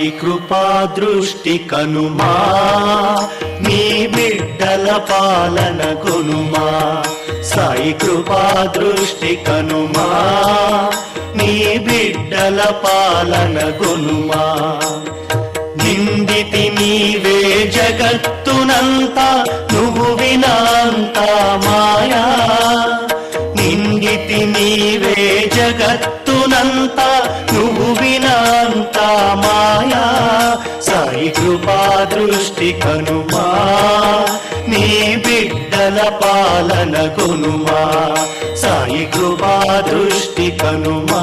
సాయి కృపా దృష్టి కనుమా, నీ బిడ్డల పాలన కొనుమా. సాయి కృపా దృష్టి కనుమా, నీ బిడ్డల పాలన కొనుమా. నిందితి నీవే జగత్తునంతా, నువ్వు వినాంత మాయా. నిందితి నీవే జగత్తునంతా, నువ్వు వినాంత మాయా. సాయి కృపా దృష్టి కనుమా, నీ బిడ్డల పాలన కొనుమా. సాయి కృపా దృష్టి కనుమా,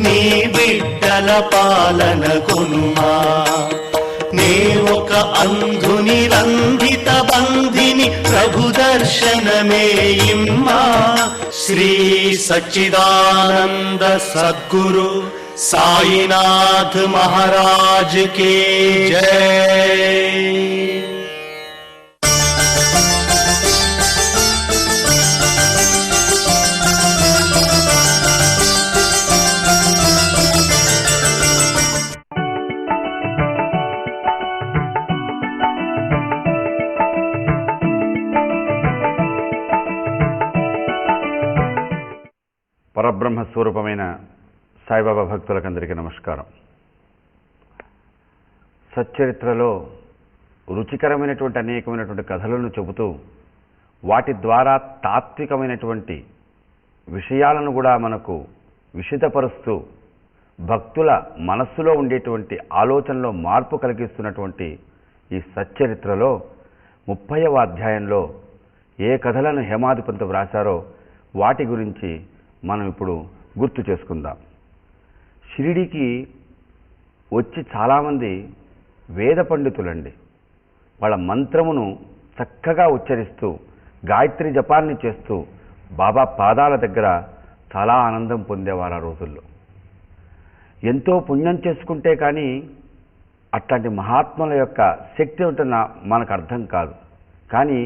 నీ బిడ్డల పాలన కొనుమా. నే ఒక అంధుని రంధిత బంధిని, ప్రభు దర్శనమే ఇమ్మా. శ్రీ సచ్చిదానంద సద్గురు సాయినాథ్ మహారాజ్ కే జై. పరబ్రహ్మ స్వరూపమైన సాయిబాబా భక్తులకందరికీ నమస్కారం. సచ్చరిత్రలో రుచికరమైనటువంటి అనేకమైనటువంటి కథలను చెబుతూ వాటి ద్వారా తాత్వికమైనటువంటి విషయాలను కూడా మనకు విషితపరుస్తూ భక్తుల మనస్సులో ఉండేటువంటి ఆలోచనలో మార్పు కలిగిస్తున్నటువంటి ఈ సచ్చరిత్రలో 30వ అధ్యాయంలో ఏ కథలను హేమాధిపంతు వ్రాశారో వాటి గురించి మనం ఇప్పుడు గుర్తు చేసుకుందాం. షిరిడీకి వచ్చి చాలామంది వేద పండితులండి. వాళ్ళ మంత్రమును చక్కగా ఉచ్చరిస్తూ గాయత్రి జపాన్ని చేస్తూ బాబా పాదాల దగ్గర చాలా ఆనందం పొందేవారు ఆ రోజుల్లో. ఎంతో పుణ్యం చేసుకుంటే కానీ అట్లాంటి మహాత్ముల యొక్క శక్తి ఉంటున్న మనకు అర్థం కాదు. కానీ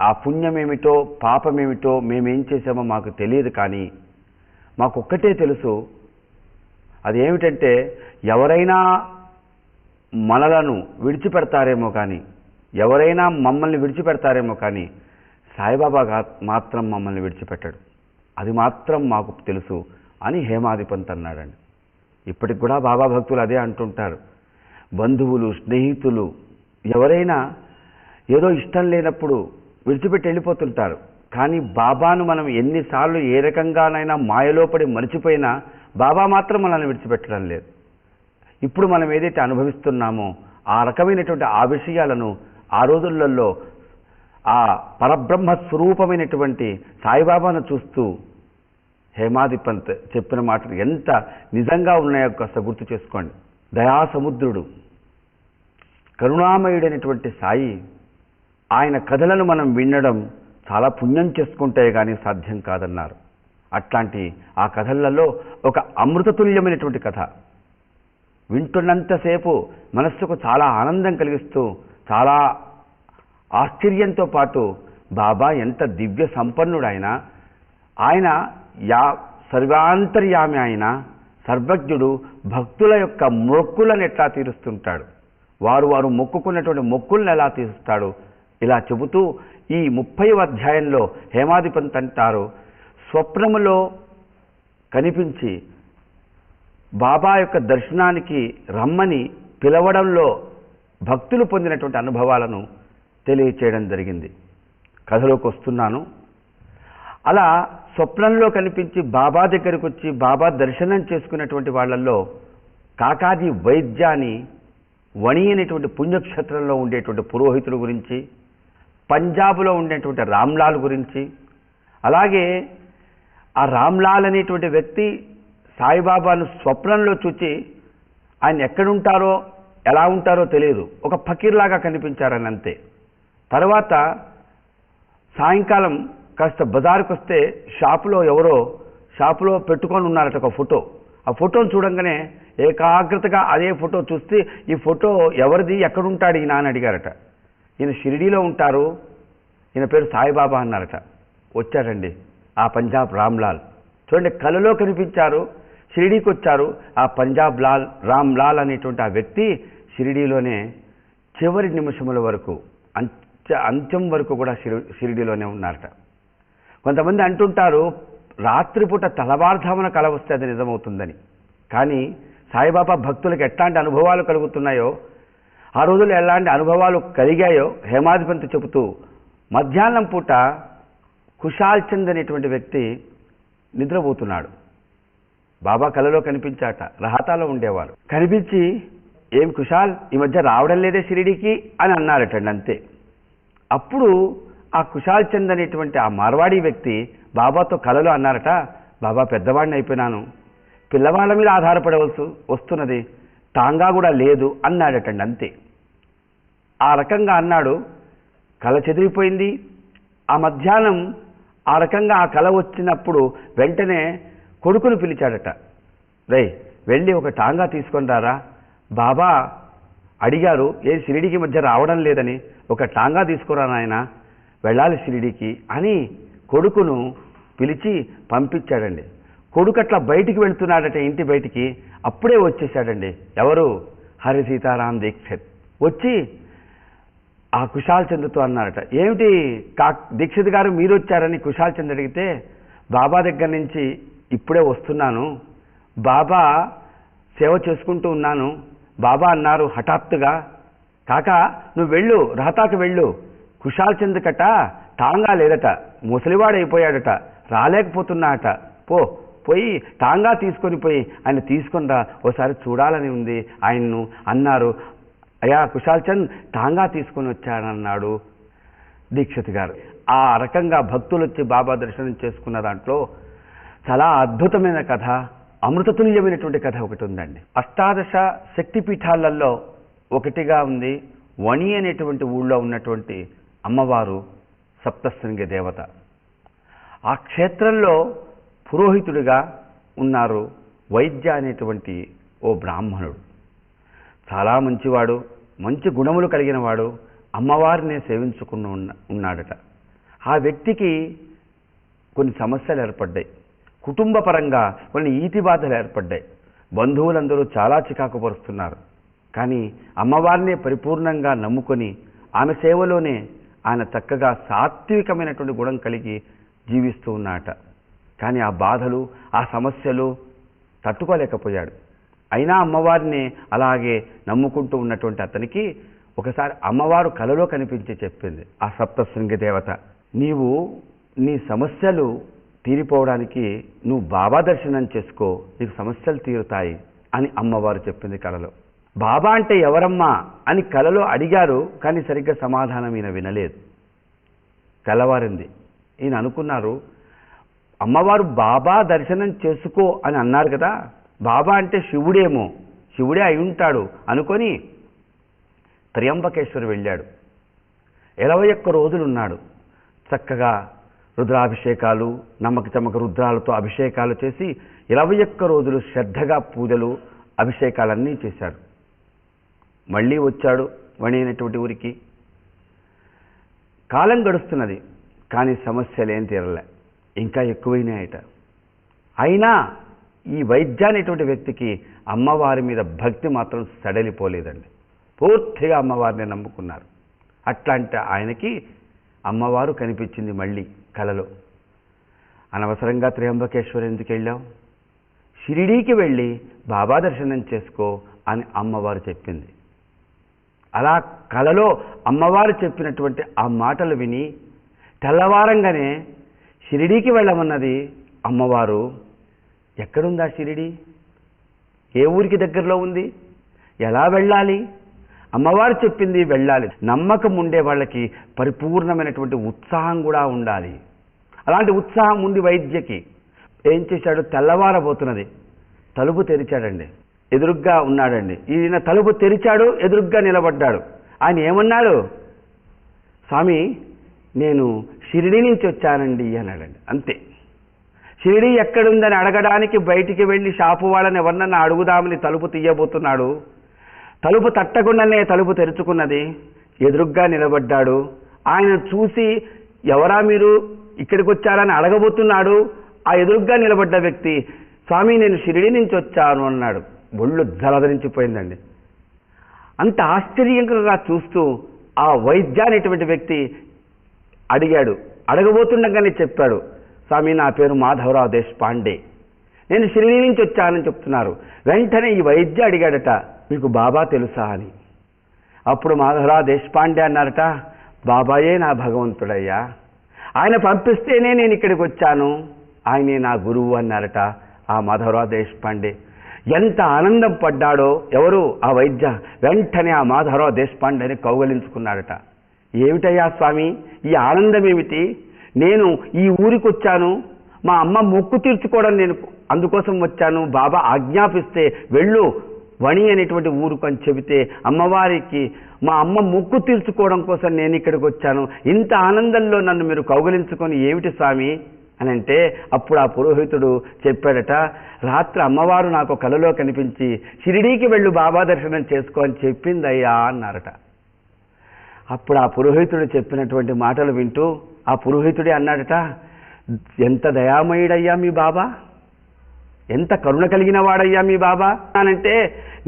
ఆ పుణ్యమేమిటో పాపమేమిటో మేమేం చేసామో మాకు తెలియదు. కానీ మాకొక్కటే తెలుసు, అదేమిటంటే ఎవరైనా మనలను విడిచిపెడతారేమో కానీ, ఎవరైనా మమ్మల్ని విడిచిపెడతారేమో కానీ సాయిబాబా మాత్రం మమ్మల్ని విడిచిపెట్టాడు, అది మాత్రం మాకు తెలుసు అని హేమాధిపంత్ అన్నాడండి. ఇప్పటికి కూడా బాబా భక్తులు అదే అంటుంటారు. బంధువులు, స్నేహితులు ఎవరైనా ఏదో ఇష్టం లేనప్పుడు విడిచిపెట్టి వెళ్ళిపోతుంటారు. కానీ బాబాను మనం ఎన్నిసార్లు ఏ రకంగానైనా మాయలో పడి మర్చిపోయినా బాబా మాత్రం మనల్ని విడిచిపెట్టడం లేదు. ఇప్పుడు మనం ఏదైతే అనుభవిస్తున్నామో ఆ రకమైనటువంటి ఆ విషయాలను ఆ రోజులలో ఆ పరబ్రహ్మ స్వరూపమైనటువంటి సాయిబాబాను చూస్తూ హేమాధిపంత్ చెప్పిన మాటలు ఎంత నిజంగా ఉన్నాయో కాస్త గుర్తు చేసుకోండి. దయాసముద్రుడు, కరుణామయుడైనటువంటి సాయి, ఆయన కథలను మనం వినడం చాలా పుణ్యం చేసుకుంటే కానీ సాధ్యం కాదన్నారు. అట్లాంటి ఆ కథలలో ఒక అమృతతుల్యమైనటువంటి కథ వింటున్నంతసేపు మనస్సుకు చాలా ఆనందం కలిగిస్తూ చాలా ఆశ్చర్యంతో పాటు బాబా ఎంత దివ్య సంపన్నుడు ఆయన సర్వాంతర్యామి, ఆయన సర్వజ్ఞుడు. భక్తుల యొక్క మొక్కులను ఎట్లా తీరుస్తుంటాడు, వారు మొక్కుకున్నటువంటి మొక్కులను ఎలా తీరుస్తాడు, ఇలా చెబుతూ ఈ 30వ అధ్యాయంలో హేమాధిపంత్ అంటారు, స్వప్నములో కనిపించి బాబా యొక్క దర్శనానికి రమ్మని పిలవడంలో భక్తులు పొందినటువంటి అనుభవాలను తెలియచేయడం జరిగింది. కథలోకి వస్తున్నాను. అలా స్వప్నంలో కనిపించి బాబా దగ్గరికి వచ్చి బాబా దర్శనం చేసుకున్నటువంటి వాళ్ళల్లో కాకాది వైద్యాని వణి అనేటువంటి పుణ్యక్షేత్రంలో ఉండేటువంటి పురోహితుల గురించి, పంజాబ్లో ఉండేటువంటి రామ్లాల్ గురించి, అలాగే ఆ రామ్లాల్ అనేటువంటి వ్యక్తి సాయిబాబాను స్వప్నంలో చూచి ఆయన ఎక్కడుంటారో ఎలా ఉంటారో తెలియదు, ఒక ఫకీర్లాగా కనిపించారని అంతే. తర్వాత సాయంకాలం కాస్త బజారుకు వస్తే షాపులో పెట్టుకొని ఉన్నారట ఒక ఫోటో. ఆ ఫోటోను చూడంగానే ఏకాగ్రతగా అదే ఫోటో చూస్తే ఈ ఫోటో ఎవరిది, ఎక్కడుంటాడు ఈయన అని అడిగారట. ఈయన షిరిడీలో ఉంటారు, ఈయన పేరు సాయిబాబా అన్నారట. వచ్చారండి ఆ పంజాబ్ రామ్లాల్. చూడండి, కలలో కనిపించారు, షిరిడీకి వచ్చారు. ఆ పంజాబ్ లాల్ రామ్ లాల్ అనేటువంటి ఆ వ్యక్తి షిరిడీలోనే చివరి నిమిషముల వరకు అంత్యం వరకు కూడా షిరిడీలోనే ఉన్నారట. కొంతమంది అంటుంటారు రాత్రిపూట తెల్లవారుజామున కల వస్తే అది నిజమవుతుందని. కానీ సాయిబాబా భక్తులకు ఎట్లాంటి అనుభవాలు కలుగుతున్నాయో, ఆ రోజుల్లో ఎలాంటి అనుభవాలు కలిగాయో హేమాధిపతి చెబుతూ, మధ్యాహ్నం పూట కుశాల్ చంద్ అనేటువంటి వ్యక్తి నిద్రపోతున్నాడు. బాబా కలలో కనిపించాట. రహతాలో ఉండేవారు. కనిపించి, ఏం కుశాల్, ఈ మధ్య రావడం లేదే షిరిడీకి అని అన్నారటండి. అంతే. అప్పుడు ఆ కుశాల్ చంద్ అనేటువంటి ఆ మార్వాడి వ్యక్తి బాబాతో కలలో అన్నారట, బాబా పెద్దవాడిని అయిపోయినాను, పిల్లవాళ్ళ మీద ఆధారపడవలసి వస్తున్నది, టాంగా కూడా లేదు అన్నాడటండి. అంతే. ఆ రకంగా అన్నాడు. కళ చెదిరిపోయింది. ఆ మధ్యాహ్నం ఆ రకంగా ఆ కళ వచ్చినప్పుడు వెంటనే కొడుకును పిలిచాడట. రేయ్, వెళ్ళి ఒక టాంగా తీసుకొని రారా, బాబా అడిగారు ఏ షిరిడీకి మధ్య రావడం లేదని, ఒక టాంగా తీసుకురా నాయన, వెళ్ళాలి షిరిడీకి అని కొడుకును పిలిచి పంపించాడండి. కొడుకు అట్లా బయటికి వెళ్తున్నాడట, ఇంటి బయటికి. అప్పుడే వచ్చేసాడండి. ఎవరు? హరి సీతారాం దీక్షిత్. వచ్చి ఆ కుశాల్ చంద్తో అన్నారట, ఏమిటి దీక్షిత్ గారు మీరు వచ్చారని కుశాల్ చంద్ అడిగితే, బాబా దగ్గర నుంచి ఇప్పుడే వస్తున్నాను, బాబా సేవ చేసుకుంటూ ఉన్నాను, బాబా అన్నారు హఠాత్తుగా, కాక నువ్వు వెళ్ళు, రహతాకు వెళ్ళు, కుశాల్ చంద్ కట టాంగా లేదట, ముసలివాడైపోయాడట, రాలేకపోతున్నాడట, పోయి టాంగా తీసుకొని పోయి ఆయన తీసుకొని రా, ఓసారి చూడాలని ఉంది ఆయన్ను అన్నారు. అయ్యా కుశాల్ చంద్ టాంగా తీసుకొని వచ్చాడన్నాడు దీక్షిత్ గారు. ఆ రకంగా భక్తులు వచ్చి బాబా దర్శనం చేసుకున్న దాంట్లో చాలా అద్భుతమైన కథ, అమృతతుల్యమైనటువంటి కథ ఒకటి ఉందండి. అష్టాదశ శక్తిపీఠాలలో ఒకటిగా ఉంది వణి అనేటువంటి ఊళ్ళో ఉన్నటువంటి అమ్మవారు సప్తశృంగి దేవత. ఆ క్షేత్రంలో పురోహితుడిగా ఉన్నారు వైద్య అనేటువంటి ఓ బ్రాహ్మణుడు. చాలా మంచివాడు, మంచి గుణములు కలిగిన వాడు, అమ్మవారినే సేవించుకుని ఉన్నాడట. ఆ వ్యక్తికి కొన్ని సమస్యలు ఏర్పడ్డాయి. కుటుంబ పరంగా కొన్ని ఈతి బాధలు ఏర్పడ్డాయి. బంధువులందరూ చాలా చికాకు పరుస్తున్నారు. కానీ అమ్మవారినే పరిపూర్ణంగా నమ్ముకొని ఆమె సేవలోనే ఆయన చక్కగా సాత్వికమైనటువంటి గుణం కలిగి జీవిస్తూ ఉన్నాడట. కానీ ఆ బాధలు, ఆ సమస్యలు తట్టుకోలేకపోయాడు. అయినా అమ్మవారిని అలాగే నమ్ముకుంటూ ఉన్నటువంటి అతనికి ఒకసారి అమ్మవారు కలలో కనిపించి చెప్పింది, ఆ సప్తశృంగి దేవత, నీవు నీ సమస్యలు తీరిపోవడానికి నువ్వు బాబా దర్శనం చేసుకో, నీకు సమస్యలు తీరుతాయి అని అమ్మవారు చెప్పింది కలలో. బాబా అంటే ఎవరమ్మా అని కలలో అడిగారు. కానీ సరిగ్గా సమాధానం ఈయన వినలేదు. తెల్లవారింది. ఈయన అనుకున్నారు, అమ్మవారు బాబా దర్శనం చేసుకో అని అన్నారు కదా, బాబా అంటే శివుడేమో, శివుడే అయి ఉంటాడు అనుకొని త్రయంబకేశ్వర్ వెళ్ళాడు. 21 రోజులు ఉన్నాడు. చక్కగా రుద్రాభిషేకాలు, నమ్మక చమ్మక రుద్రాలతో అభిషేకాలు చేసి 21 రోజులు శ్రద్ధగా పూజలు, అభిషేకాలన్నీ చేశాడు. మళ్ళీ వచ్చాడు వణి అనేటువంటి ఊరికి. కాలం గడుస్తున్నది. కానీ సమస్యలు ఏం తీరలే, ఇంకా ఎక్కువైనాయట. అయినా ఈ వైద్య అనేటువంటి వ్యక్తికి అమ్మవారి మీద భక్తి మాత్రం సడలిపోలేదండి. పూర్తిగా అమ్మవారిని నమ్ముకున్నారు. అట్లాంటి ఆయనకి అమ్మవారు కనిపించింది మళ్ళీ కలలో. అనవసరంగా త్రయంబకేశ్వర్ ఎందుకు వెళ్ళావు, షిరిడీకి వెళ్ళి బాబా దర్శనం చేసుకో అని అమ్మవారు చెప్పింది. అలా కలలో అమ్మవారు చెప్పినటువంటి ఆ మాటలు విని తెల్లవారంగానే షిరిడీకి వెళ్ళమన్నది అమ్మవారు. ఎక్కడుందా షిరిడి, ఏ ఊరికి దగ్గరలో ఉంది, ఎలా వెళ్ళాలి, అమ్మవారు చెప్పింది వెళ్ళాలి. నమ్మకం ఉండే వాళ్ళకి పరిపూర్ణమైనటువంటి ఉత్సాహం కూడా ఉండాలి. అలాంటి ఉత్సాహం ఉంది వైద్యకి. ఏం చేశాడు, తెల్లవారబోతున్నది, తలుపు తెరిచాడండి. ఎదురుగ్గా ఉన్నాడండి. ఈయన తలుపు తెరిచాడు, ఎదురుగ్గా నిలబడ్డాడు. ఆయన ఏమన్నాడు, స్వామి నేను షిరిడి నుంచి వచ్చానండి అన్నాడండి. అంతే. షిరిడి ఎక్కడుందని అడగడానికి బయటికి వెళ్ళి షాపు వాళ్ళని ఎవరినన్నా అడుగుదామని తలుపు తీయబోతున్నాడు. తలుపు తట్టకుండానే తలుపు తెరుచుకున్నది. ఎదురుగ్గా నిలబడ్డాడు. ఆయన చూసి ఎవరా మీరు, ఇక్కడికి వచ్చారని అడగబోతున్నాడు. ఆ ఎదురుగ్గా నిలబడ్డ వ్యక్తి స్వామి నేను షిరిడి నుంచి వచ్చాను అన్నాడు. ఒళ్ళు జలధరించిపోయిందండి. అంత ఆశ్చర్యంగా చూస్తూ ఆ వైద్య అనేటువంటి వ్యక్తి అడిగాడు. అడగబోతుండగానే చెప్పాడు, స్వామి నా పేరు మాధవరావు దేశపాండే, నేను షిరిడి నుంచి వచ్చానని చెప్తున్నారు. వెంటనే ఈ వైద్య అడిగాడట, మీకు బాబా తెలుసా అని. అప్పుడు మాధవరావు దేశపాండే అన్నారట, బాబాయే నా భగవంతుడయ్యా, ఆయన పంపిస్తేనే నేను ఇక్కడికి వచ్చాను, ఆయనే నా గురువు అన్నారట ఆ మాధవరావు దేశపాండే. ఎంత ఆనందం పడ్డాడో ఎవరు ఆ వైద్య. వెంటనే ఆ మాధవరావు దేశపాండేని కౌగలించుకున్నాడట. ఏమిటయ్యా స్వామి ఈ ఆనందం ఏమిటి? నేను ఈ ఊరికి వచ్చాను, మా అమ్మ మొక్కు తీర్చుకోవడం, నేను అందుకోసం వచ్చాను. బాబా ఆజ్ఞాపిస్తే వెళ్ళు వణి అనేటువంటి ఊరుకు అని చెబితే అమ్మవారికి మా అమ్మ మొక్కు తీర్చుకోవడం కోసం నేను ఇక్కడికి వచ్చాను. ఇంత ఆనందంలో నన్ను మీరు కౌగలించుకొని ఏమిటి స్వామి అని అంటే, అప్పుడు ఆ పురోహితుడు చెప్పాడట, రాత్రి అమ్మవారు నాకు కలలో కనిపించి షిరిడీకి వెళ్ళు బాబా దర్శనం చేసుకో అని చెప్పిందయ్యా అన్నారట. అప్పుడు ఆ పురోహితుడు చెప్పినటువంటి మాటలు వింటూ ఆ పురోహితుడే అన్నాడట, ఎంత దయామయుడయ్యా మీ బాబా, ఎంత కరుణ కలిగిన వాడయ్యా మీ బాబా అనంటే,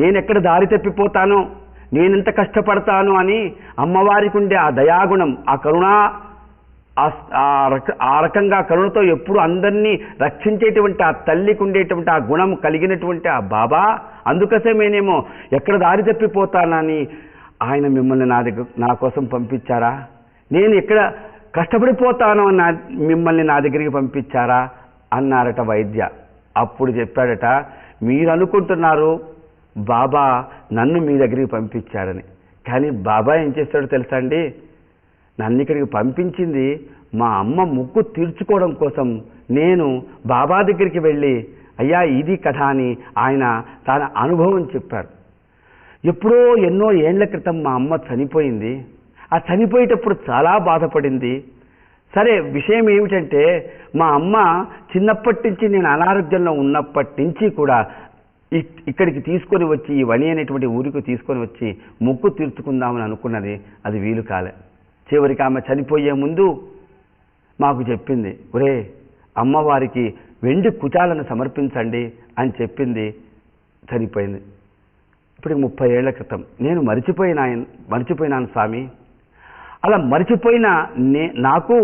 నేనెక్కడ దారి తప్పిపోతాను, నేనెంత కష్టపడతాను అని అమ్మవారికి ఉండే ఆ దయాగుణం, ఆ కరుణ, ఆ రకంగా కరుణతో ఎప్పుడు అందరినీ రక్షించేటువంటి ఆ తల్లికి ఉండేటువంటి ఆ గుణం కలిగినటువంటి ఆ బాబా, అందుకోసమేనేమో ఎక్కడ దారి తప్పిపోతానని ఆయన మిమ్మల్ని నా కోసం పంపించారా, నేను ఎక్కడ కష్టపడిపోతాను అని మిమ్మల్ని నా దగ్గరికి పంపించారా అన్నారట వైద్య. అప్పుడు చెప్పాడట, మీరు అనుకుంటున్నారు బాబా నన్ను మీ దగ్గరికి పంపించారని, కానీ బాబా ఏం చేస్తాడో తెలుసా అండి, నన్ను ఇక్కడికి పంపించింది మా అమ్మ మొక్కు తీర్చుకోవడం కోసం. నేను బాబా దగ్గరికి వెళ్ళి అయ్యా ఇది కథ అని ఆయన తన అనుభవం చెప్పారు. ఎప్పుడో ఎన్నో ఏండ్ల క్రితం మా అమ్మ చనిపోయింది. ఆ చనిపోయేటప్పుడు చాలా బాధపడింది. సరే, విషయం ఏమిటంటే మా అమ్మ చిన్నప్పటి నుంచి నేను అనారోగ్యంలో ఉన్నప్పటి నుంచి కూడా ఇక్కడికి తీసుకొని వచ్చి ఈ వణి అనేటువంటి ఊరికి తీసుకొని వచ్చి మొక్కు తీర్చుకుందామని అనుకున్నది, అది వీలు కాలే. చివరికి ఆమె చనిపోయే ముందు మాకు చెప్పింది, ఒరే అమ్మవారికి వెండి కుచాలను సమర్పించండి అని చెప్పింది. చనిపోయింది. ఇప్పుడు 30 ఏళ్ల క్రితం. నేను మర్చిపోయినాను స్వామి. అలా మర్చిపోయిన నాకు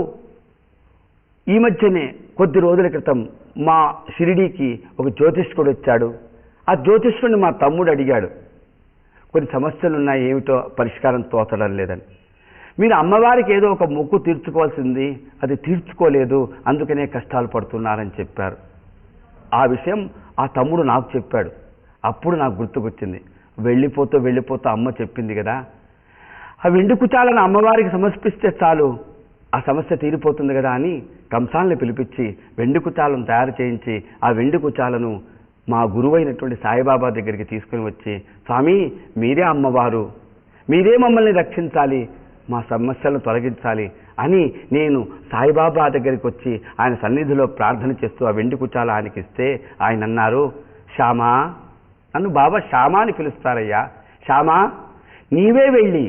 ఈ మధ్యనే కొద్ది రోజుల క్రితం మా షిరిడీకి ఒక జ్యోతిష్కుడు వచ్చాడు. ఆ జ్యోతిష్కుడిని మా తమ్ముడు అడిగాడు, కొన్ని సమస్యలు ఉన్నాయి, ఏమిటో పరిష్కారం తోచడం లేదని. మీరు అమ్మవారికి ఏదో ఒక మొక్కు తీర్చుకోవాల్సింది, అది తీర్చుకోలేదు, అందుకనే కష్టాలు పడుతున్నారని చెప్పారు. ఆ విషయం ఆ తమ్ముడు నాకు చెప్పాడు. అప్పుడు నాకు గుర్తుకొచ్చింది, వెళ్ళిపోతూ అమ్మ చెప్పింది కదా, ఆ వెండి కుచాలను అమ్మవారికి సమర్పిస్తే చాలు ఆ సమస్య తీరిపోతుంది కదా అని కంసాలను పిలిపించి వెండి కుచాలను తయారు చేయించి ఆ వెండి కుచాలను మా గురువైనటువంటి సాయిబాబా దగ్గరికి తీసుకుని వచ్చి, స్వామి మీరే అమ్మవారు, మీరే మమ్మల్ని రక్షించాలి, మా సమస్యలను తొలగించాలి అని నేను సాయిబాబా దగ్గరికి వచ్చి ఆయన సన్నిధిలో ప్రార్థన చేస్తూ ఆ వెండి కుచాల ఆయనకి ఇస్తే ఆయన అన్నారు, శ్యామా, నన్ను బాబా శ్యామా అని పిలుస్తారయ్యా, శ్యామా నీవే వెళ్ళి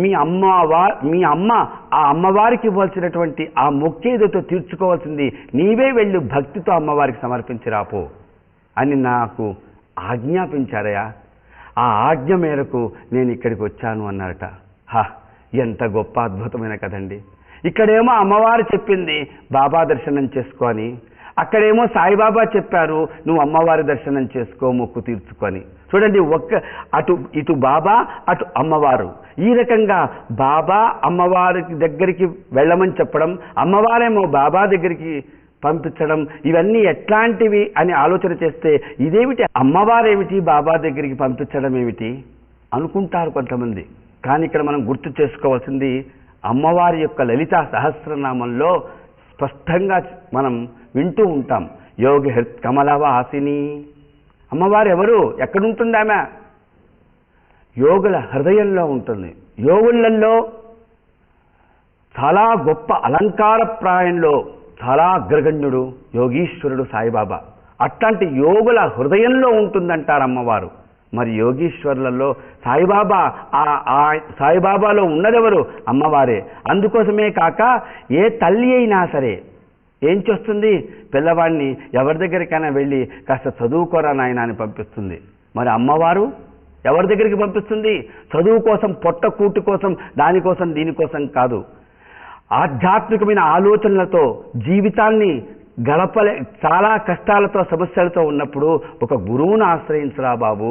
మీ అమ్మ ఆ అమ్మవారికి ఇవ్వాల్సినటువంటి ఆ మొక్కేదతో తీర్చుకోవాల్సింది నీవే వెళ్ళి భక్తితో అమ్మవారికి సమర్పించిరాపో అని నాకు ఆజ్ఞాపించారయ్యా. ఆ ఆజ్ఞ మేరకు నేను ఇక్కడికి వచ్చాను అన్నారట. ఎంత గొప్ప అద్భుతమైన కదండి. ఇక్కడేమో అమ్మవారు చెప్పింది బాబా దర్శనం చేసుకో అని, అక్కడేమో సాయిబాబా చెప్పారు నువ్వు అమ్మవారి దర్శనం చేసుకో, మొక్కు తీర్చుకొని. చూడండి, ఇటు బాబా అటు అమ్మవారు, ఈ రకంగా బాబా అమ్మవారి దగ్గరికి వెళ్ళమని చెప్పడం, అమ్మవారేమో బాబా దగ్గరికి పంపించడం, ఇవన్నీ ఎట్లాంటివి అని ఆలోచన చేస్తే ఇదేమిటి, అమ్మవారేమిటి బాబా దగ్గరికి పంపించడం ఏమిటి అనుకుంటారు కొంతమంది. కానీ ఇక్కడ మనం గుర్తు చేసుకోవాల్సింది, అమ్మవారి యొక్క లలితా సహస్రనామంలో స్పష్టంగా మనం వింటూ ఉంటాం, యోగి కమలవాసిని. అమ్మవారు ఎవరు, ఎక్కడుంటుంది ఆమె? యోగుల హృదయంలో ఉంటుంది. యోగులలో చాలా గొప్ప అలంకారప్రాయంలో చాలా అగ్రగణ్యుడు యోగీశ్వరుడు సాయిబాబా. అట్లాంటి యోగుల హృదయంలో ఉంటుందంటారు అమ్మవారు. మరి యోగీశ్వరులలో సాయిబాబాలో ఉన్నదెవరు? అమ్మవారే. అందుకోసమే కాక ఏ తల్లి అయినా సరే ఏం చేస్తుంది? పిల్లవాడిని ఎవరి దగ్గరికైనా వెళ్ళి కాస్త చదువుకోరా నాయన అని పంపిస్తుంది. మరి అమ్మవారు ఎవరి దగ్గరికి పంపిస్తుంది? చదువు కోసం, పొట్ట కూటి కోసం, దానికోసం దీనికోసం కాదు. ఆధ్యాత్మికమైన ఆలోచనలతో జీవితాన్ని గడపలే, చాలా కష్టాలతో సమస్యలతో ఉన్నప్పుడు ఒక గురువును ఆశ్రయించురా బాబు,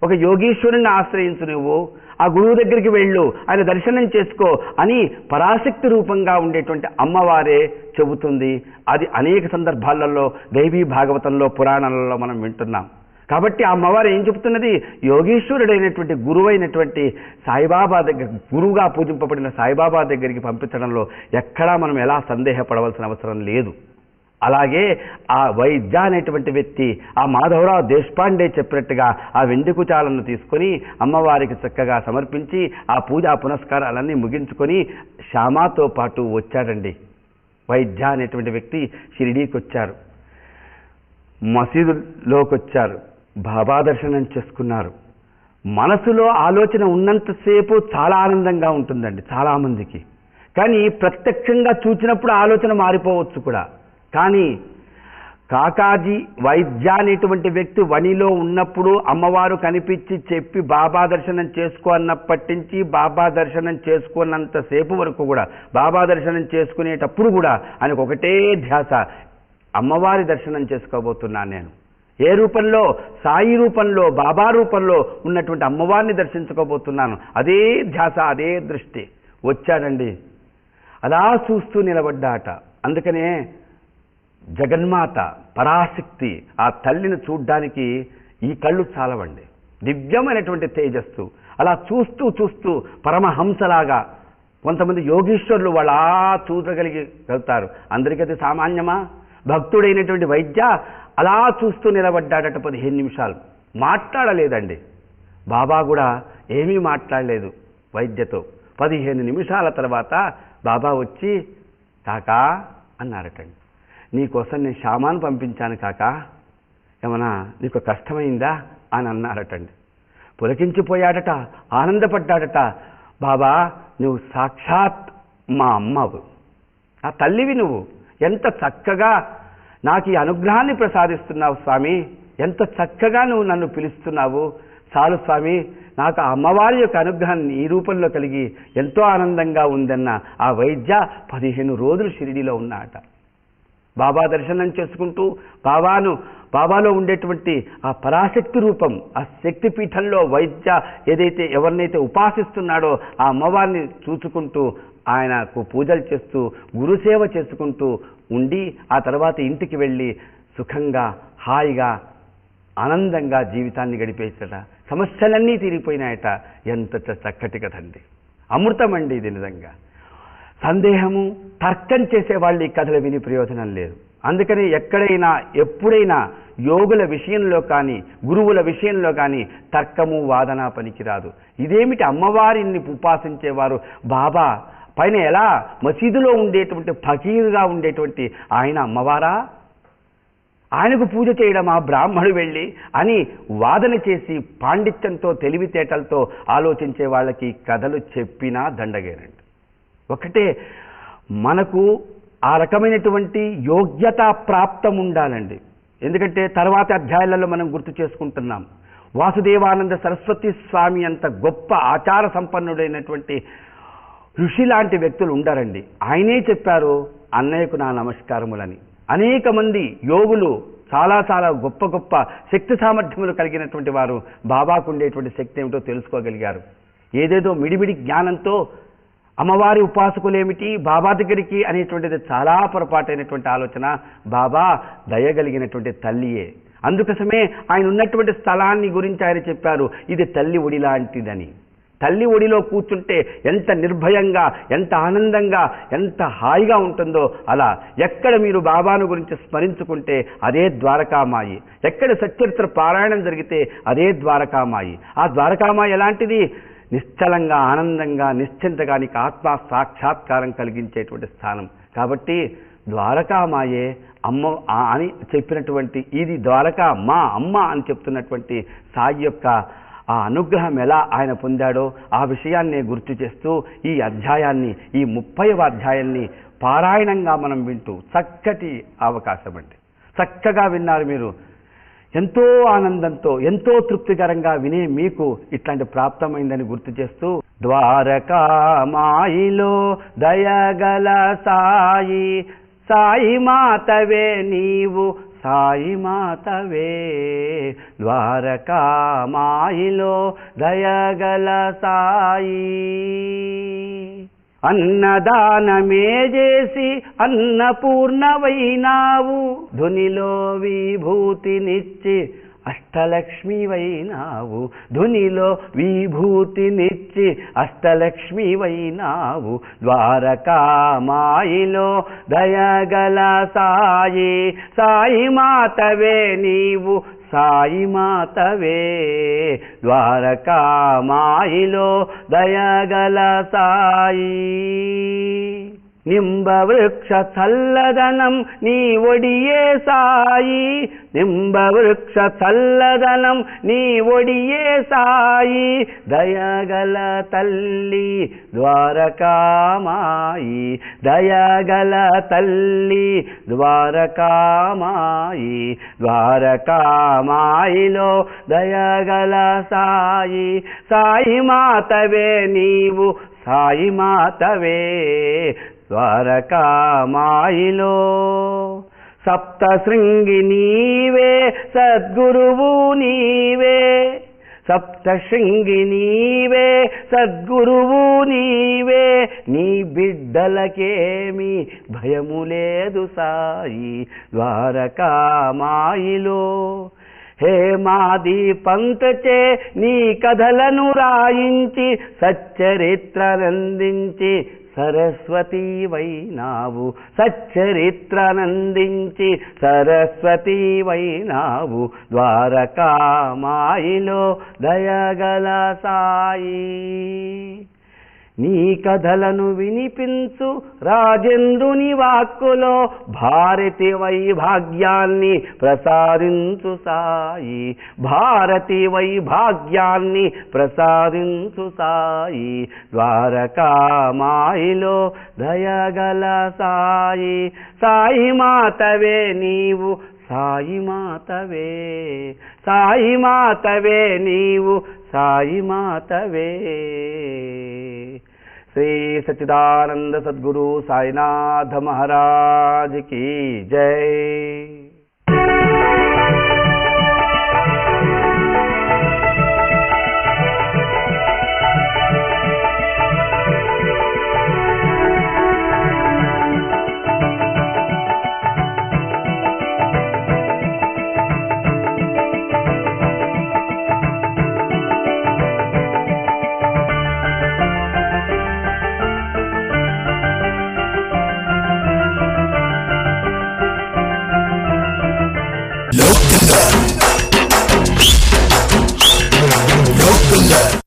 ఒక యోగీశ్వరుని ఆశ్రయించు, నువ్వు ఆ గురువు దగ్గరికి వెళ్ళు, ఆయన దర్శనం చేసుకో అని పరాశక్తి రూపంగా ఉండేటువంటి అమ్మవారే చెబుతుంది. అది అనేక సందర్భాలలో దైవీ భాగవతంలో, పురాణాలలో మనం వింటున్నాం. కాబట్టి ఆ అమ్మవారు ఏం చెబుతున్నది? యోగీశ్వరుడైనటువంటి గురువైనటువంటి సాయిబాబా దగ్గర, గురువుగా పూజింపబడిన సాయిబాబా దగ్గరికి పంపించడంలో ఎక్కడా మనం ఎలా సందేహపడవలసిన అవసరం లేదు. అలాగే ఆ వైద్య అనేటువంటి వ్యక్తి, ఆ మాధవరావు దేశపాండే చెప్పినట్టుగా ఆ వెండి కుచాలను తీసుకొని అమ్మవారికి చక్కగా సమర్పించి ఆ పూజా పునస్కారాలన్నీ ముగించుకొని శ్యామాతో పాటు వచ్చాడండి. వైద్య అనేటువంటి వ్యక్తి షిరిడీకి వచ్చారు, మసీదులోకి వచ్చారు, బాబా దర్శనం చేసుకున్నారు. మనసులో ఆలోచన ఉన్నంతసేపు చాలా ఆనందంగా ఉంటుందండి చాలామందికి. కానీ ప్రత్యక్షంగా చూసినప్పుడు ఆలోచన మారిపోవచ్చు కూడా. కానీ కాకాజీ వైద్య అనేటువంటి వ్యక్తి వనిలో ఉన్నప్పుడు అమ్మవారు కనిపించి చెప్పి బాబా దర్శనం చేసుకో అన్నప్పటి నుంచి బాబా దర్శనం చేసుకున్నంతసేపు వరకు కూడా, బాబా దర్శనం చేసుకునేటప్పుడు కూడా ఆయనకు ఒకటే ధ్యాస, అమ్మవారి దర్శనం చేసుకోబోతున్నాను నేను. ఏ రూపంలో? సాయి రూపంలో, బాబా రూపంలో ఉన్నటువంటి అమ్మవారిని దర్శించుకోబోతున్నాను. అదే ధ్యాస, అదే దృష్టి. వచ్చాడండి, అలా చూస్తూ నిలబడ్డాట. అందుకనే జగన్మాత పరాశక్తి, ఆ తల్లిని చూడ్డానికి ఈ కళ్ళు చాలవండి. దివ్యమైనటువంటి తేజస్సు. అలా చూస్తూ చూస్తూ పరమహంసలాగా కొంతమంది యోగీశ్వరులు వాళ్ళ చూడగలుగుతారు. అందరికీ అది సామాన్యమా? భక్తుడైనటువంటి వైద్య అలా చూస్తూ నిలబడ్డాడట 15 నిమిషాలు. మాట్లాడలేదండి. బాబా కూడా ఏమీ మాట్లాడలేదు వైద్యతో. 15 నిమిషాల తర్వాత బాబా వచ్చి, కాకా అన్నారటండి, నీకోసం నేను శ్యామాను పంపించాను కాకా, ఏమన్నా నీకు కష్టమైందా అని అన్నారటండి. పులకించిపోయాడట, ఆనందపడ్డాడట. బాబా, నువ్వు సాక్షాత్ మా అమ్మవు, ఆ తల్లివి నువ్వు. ఎంత చక్కగా నాకు ఈ అనుగ్రహాన్ని ప్రసాదిస్తున్నావు స్వామి, ఎంత చక్కగా నువ్వు నన్ను పిలుస్తున్నావు. చాలు స్వామి, నాకు ఆ అమ్మవారి యొక్క అనుగ్రహాన్ని ఈ రూపంలో కలిగి ఎంతో ఆనందంగా ఉందన్న ఆ వైద్య 15 రోజులు షిరిడీలో ఉన్నాట. బాబా దర్శనం చేసుకుంటూ బాబాలో ఉండేటువంటి ఆ పరాశక్తి రూపం, ఆ శక్తి పీఠంలో వైద్య ఎవరినైతే ఉపాసిస్తున్నాడో ఆ అమ్మవారిని చూసుకుంటూ ఆయనకు పూజలు చేస్తూ గురుసేవ చేసుకుంటూ ఉండి ఆ తర్వాత ఇంటికి వెళ్ళి సుఖంగా, హాయిగా, ఆనందంగా జీవితాన్ని గడిపేసట. సమస్యలన్నీ తీరిపోయినాయట. ఎంత చక్కటి కథండి, అమృతమండి ఇది నిజంగా. సందేహము, తర్కం చేసేవాళ్ళు ఈ కథలు విని ప్రయోజనం లేదు. అందుకని ఎక్కడైనా, ఎప్పుడైనా యోగుల విషయంలో కానీ, గురువుల విషయంలో కానీ తర్కము, వాదన పనికిరాదు. ఇదేమిటి, అమ్మవారిని ఉపాసించేవారు బాబా పైన ఎలా మసీదులో ఉండేటువంటి ఫకీరుగా ఉండేటువంటి ఆయన అమ్మవారా, ఆయనకు పూజ చేయడమా బ్రాహ్మణుడు వెళ్ళి అని వాదన చేసి పాండిత్యంతో, తెలివితేటలతో ఆలోచించే వాళ్ళకి కథలు చెప్పినా దండగేనండి. ఒకటే, మనకు ఆ రకమైనటువంటి యోగ్యత ప్రాప్తం ఉండాలండి. ఎందుకంటే తర్వాత అధ్యాయాలలో మనం గుర్తు చేసుకుంటున్నాం, వాసుదేవానంద సరస్వతి స్వామి అంత గొప్ప ఆచార సంపన్నుడైనటువంటి ఋషి లాంటి వ్యక్తులు ఉండారండి. ఆయనే చెప్పారు, అన్నయ్యకు నా నమస్కారములని. అనేక మంది యోగులు చాలా చాలా గొప్ప గొప్ప శక్తి సామర్థ్యములు కలిగినటువంటి వారు బాబాకు ఉండేటువంటి శక్తి ఏమిటో తెలుసుకోగలిగారు. ఏదేదో మిడిమిడి జ్ఞానంతో అమ్మవారి ఉపాసకులేమిటి, బాబా దగ్గరికి అనేటువంటిది చాలా పొరపాటైనటువంటి ఆలోచన. బాబా దయగలిగినటువంటి తల్లియే. అందుకోసమే ఆయన ఉన్నటువంటి స్థలాన్ని గురించి ఆయన చెప్పారు, ఇది తల్లి ఒడి లాంటిదని. తల్లి ఒడిలో కూర్చుంటే ఎంత నిర్భయంగా, ఎంత ఆనందంగా, ఎంత హాయిగా ఉంటుందో అలా ఎక్కడ మీరు బాబాను గురించి స్మరించుకుంటే అదే ద్వారకామాయి, ఎక్కడ సచ్చరిత్ర పారాయణం జరిగితే అదే ద్వారకామాయి. ఆ ద్వారకామాయి ఎలాంటిది? నిశ్చలంగా, ఆనందంగా, నిశ్చింతగా నీకు ఆత్మ సాక్షాత్కారం కలిగించేటువంటి స్థానం. కాబట్టి ద్వారకామాయే అమ్మ అని చెప్పినటువంటి, ఇది ద్వారకా మా అమ్మ అని చెప్తున్నటువంటి సాయి యొక్క ఆ అనుగ్రహం ఎలా ఆయన పొందాడో ఆ విషయాన్నే గుర్తు చేస్తూ ఈ అధ్యాయాన్ని, ఈ 30వ అధ్యాయాన్ని పారాయణంగా మనం వింటూ చక్కటి అవకాశం అండి. చక్కగా విన్నారు మీరు. ఎంతో ఆనందంతో ఎంతో తృప్తికరంగా వినే మీకు ఇట్లాంటి ప్రాప్తమైందని గుర్తు చేస్తూ, ద్వారకామాయిలో దయగల సాయి, సాయి మాతవే నీవు సాయి మాతవే, ద్వారకామాయిలో దయగల సాయి. అన్నదానమే చేసి అన్నపూర్ణవైనావు, ధునిలో విభూతినిచ్చి అష్టలక్ష్మివైనావు, ధునిలో విభూతినిచ్చి అష్టలక్ష్మివైనావు, ద్వారకామాయిలో దయగల సాయి, సాయి మాతవే నీవు సాయి మాతవే, ద్వారకామాయిలో దయగల సాయి. నింబవృక్ష చల్లదనం నీ ఒడియే సాయి, నింబవృక్ష చల్లదనం నీ ఒడియే సాయి, దయగల తల్లి ద్వారకామాయి, దయగల తల్లి ద్వారకామాయి, ద్వారకామాయిలో దయగల సాయి, సాయి మాతవే నీవు సాయి మాతవే, ద్వారకామాయిలో. సప్తశృంగి నీవే సద్గురువు నీవే, సప్తశృంగి నీవే సద్గురువు నీవే, నీ బిడ్డలకేమి భయము లేదు సాయి, ద్వారకామాయిలో. హేమాదీపంతచే నీ కథలను రాయించి సచ్చరిత్రనందించి సరస్వతి వైనావు, సచ్చరిత్రనందించి సరస్వతి వైనావు, ద్వారకామాయిలో దయగల సాయి. నీ కథలను వినిపించు రాజేంద్రుని వాక్కులో భారతి వైభాగ్యాన్ని ప్రసాదించు సాయి, భారతి వైభాగ్యాన్ని ప్రసాదించు సాయి, ద్వారకామాయిలో దయగల సాయి, సాయి మాతవే నీవు సాయి మాతవే, సాయి మాతవే నీవు సాయి మాతవే. శ్రీ సచ్చిదానంద సద్గురు సాయినాథ మహారాజ్ की जय। Local